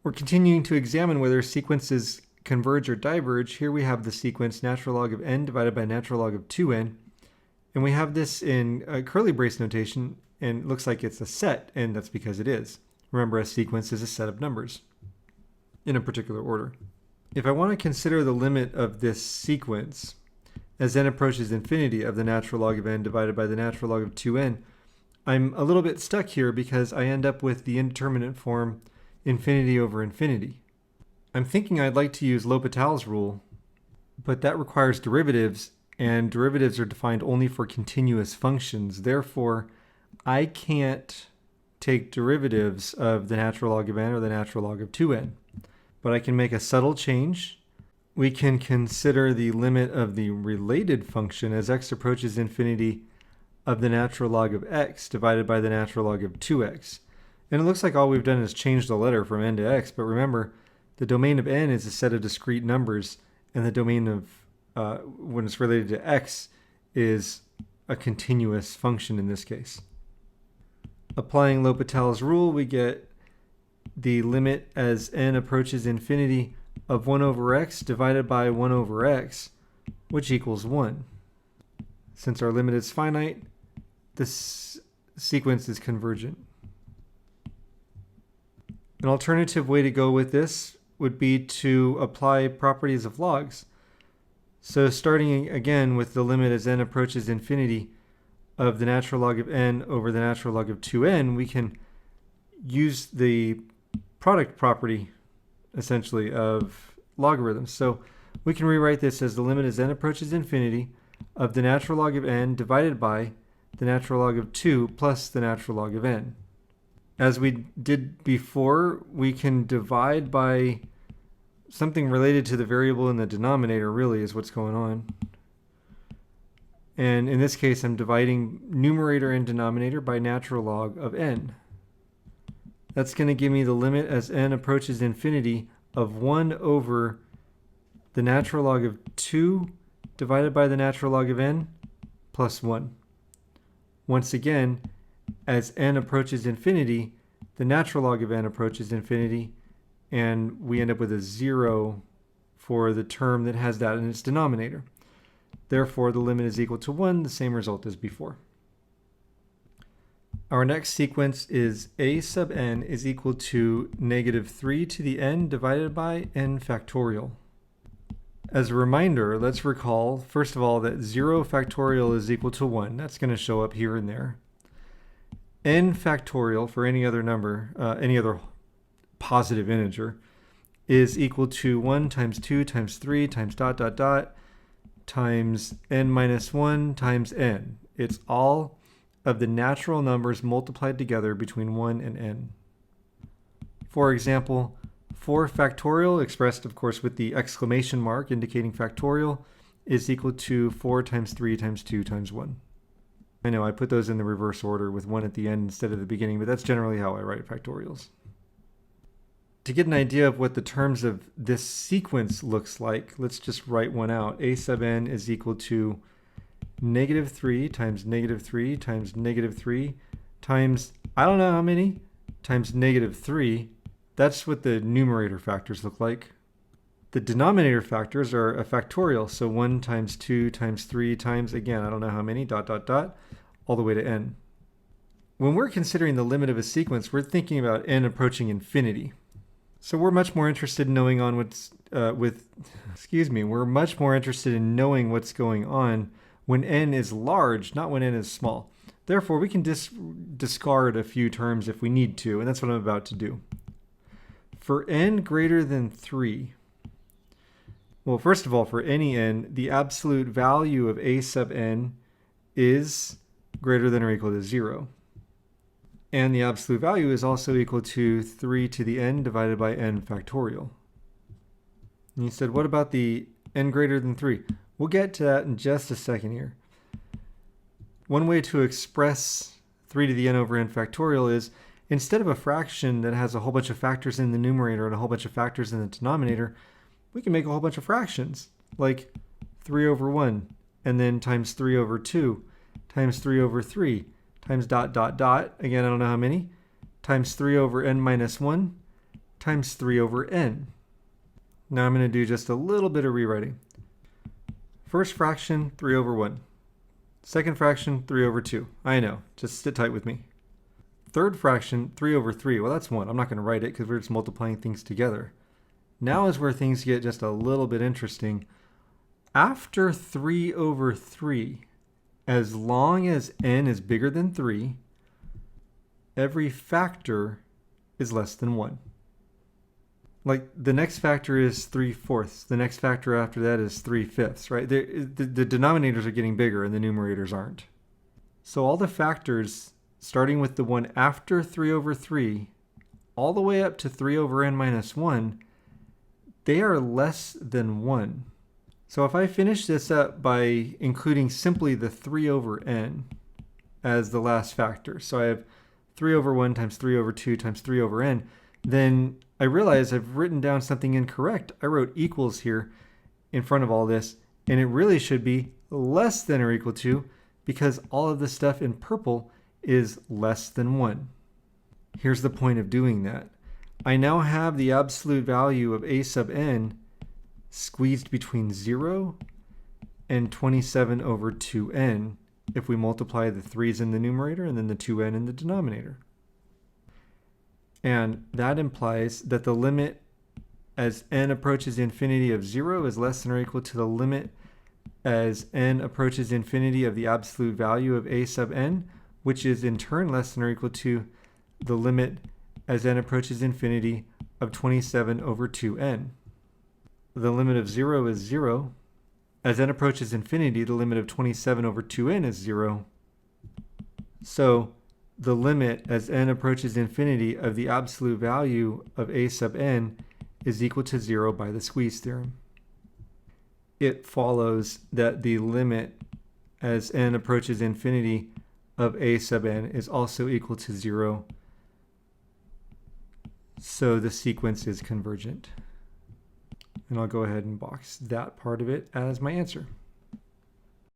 We're continuing to examine whether sequences converge or diverge. Here we have the sequence natural log of n divided by natural log of 2n. And we have this in curly brace notation, and it looks like it's a set, and that's because it is. Remember, a sequence is a set of numbers in a particular order. If I want to consider the limit of this sequence as n approaches infinity of the natural log of n divided by the natural log of 2n, I'm a little bit stuck here because I end up with the indeterminate form infinity over infinity. I'm thinking I'd like to use L'Hopital's rule, but that requires derivatives, and derivatives are defined only for continuous functions. Therefore, I can't take derivatives of the natural log of n or the natural log of 2n. But I can make a subtle change. We can consider the limit of the related function as x approaches infinity of the natural log of x divided by the natural log of 2x. And it looks like all we've done is change the letter from n to x, but remember, the domain of n is a set of discrete numbers, and the domain of, when it's related to x, is a continuous function in this case. Applying L'Hopital's rule, we get the limit as n approaches infinity of 1 over x divided by 1 over x, which equals 1. Since our limit is finite, this sequence is convergent. An alternative way to go with this would be to apply properties of logs. So starting again with the limit as n approaches infinity of the natural log of n over the natural log of 2n, we can use the product property, essentially, of logarithms. So we can rewrite this as the limit as n approaches infinity of the natural log of n divided by the natural log of 2 plus the natural log of n. As we did before, we can divide by something related to the variable in the denominator, really, is what's going on. And in this case, I'm dividing numerator and denominator by natural log of n. That's going to give me the limit as n approaches infinity of 1 over the natural log of 2 divided by the natural log of n plus 1. Once again, as n approaches infinity, the natural log of n approaches infinity, and we end up with a 0 for the term that has that in its denominator. Therefore, the limit is equal to 1, the same result as before. Our next sequence is a sub n is equal to negative 3 to the n divided by n factorial. As a reminder, let's recall, first of all, that 0 factorial is equal to 1. That's going to show up here and there. N factorial, for any other number, any other positive integer, is equal to 1 times 2 times 3 times dot dot dot times n minus 1 times n. It's all of the natural numbers multiplied together between 1 and n. For example, 4 factorial, expressed of course with the exclamation mark indicating factorial, is equal to 4 times 3 times 2 times 1. I know I put those in the reverse order with 1 at the end instead of the beginning, but that's generally how I write factorials. To get an idea of what the terms of this sequence looks like, let's just write one out. A sub n is equal to negative 3 times negative 3 times negative 3 times, I don't know how many, times negative 3. That's what the numerator factors look like. The denominator factors are a factorial, so 1 times 2 times 3 times, again, I don't know how many, dot dot dot, all the way to n. When we're considering the limit of a sequence, we're thinking about n approaching infinity. So we're much more interested in knowing on what's we're much more interested in knowing what's going on when n is large, not when n is small. Therefore, we can discard a few terms if we need to, and that's what I'm about to do. For n greater than 3, well, first of all, for any n, the absolute value of a sub n is greater than or equal to 0. And the absolute value is also equal to 3 to the n divided by n factorial. And you said, what about the n greater than 3? We'll get to that in just a second here. One way to express 3 to the n over n factorial is, instead of a fraction that has a whole bunch of factors in the numerator and a whole bunch of factors in the denominator, we can make a whole bunch of fractions, like 3 over 1, and then times 3 over 2, times 3 over 3, times dot dot dot, again I don't know how many, times 3 over n minus 1, times 3 over n. Now I'm going to do just a little bit of rewriting. First fraction, 3 over 1. Second fraction, 3 over 2. I know, just sit tight with me. Third fraction, 3 over 3. Well, that's 1. I'm not going to write it because we're just multiplying things together. Now is where things get just a little bit interesting. After 3 over 3, as long as n is bigger than 3, every factor is less than 1. Like the next factor is 3/4. The next factor after that is 3/5, right? The denominators are getting bigger and the numerators aren't. So all the factors, starting with the one after 3 over 3, all the way up to 3 over n minus 1, they are less than 1. So if I finish this up by including simply the 3 over n as the last factor, so I have 3 over 1 times 3 over 2 times 3 over n, then I realize I've written down something incorrect. I wrote equals here in front of all this, and it really should be less than or equal to, because all of the stuff in purple is less than 1. Here's the point of doing that. I now have the absolute value of a sub n squeezed between 0 and 27 over 2n if we multiply the 3's in the numerator and then the 2n in the denominator. And that implies that the limit as n approaches infinity of 0 is less than or equal to the limit as n approaches infinity of the absolute value of a sub n, which is in turn less than or equal to the limit as n approaches infinity of 27 over 2n. The limit of 0 is 0. As n approaches infinity, the limit of 27 over 2n is 0. So the limit as n approaches infinity of the absolute value of a sub n is equal to 0 by the squeeze theorem. It follows that the limit as n approaches infinity of a sub n is also equal to 0. So the sequence is convergent. And I'll go ahead and box that part of it as my answer.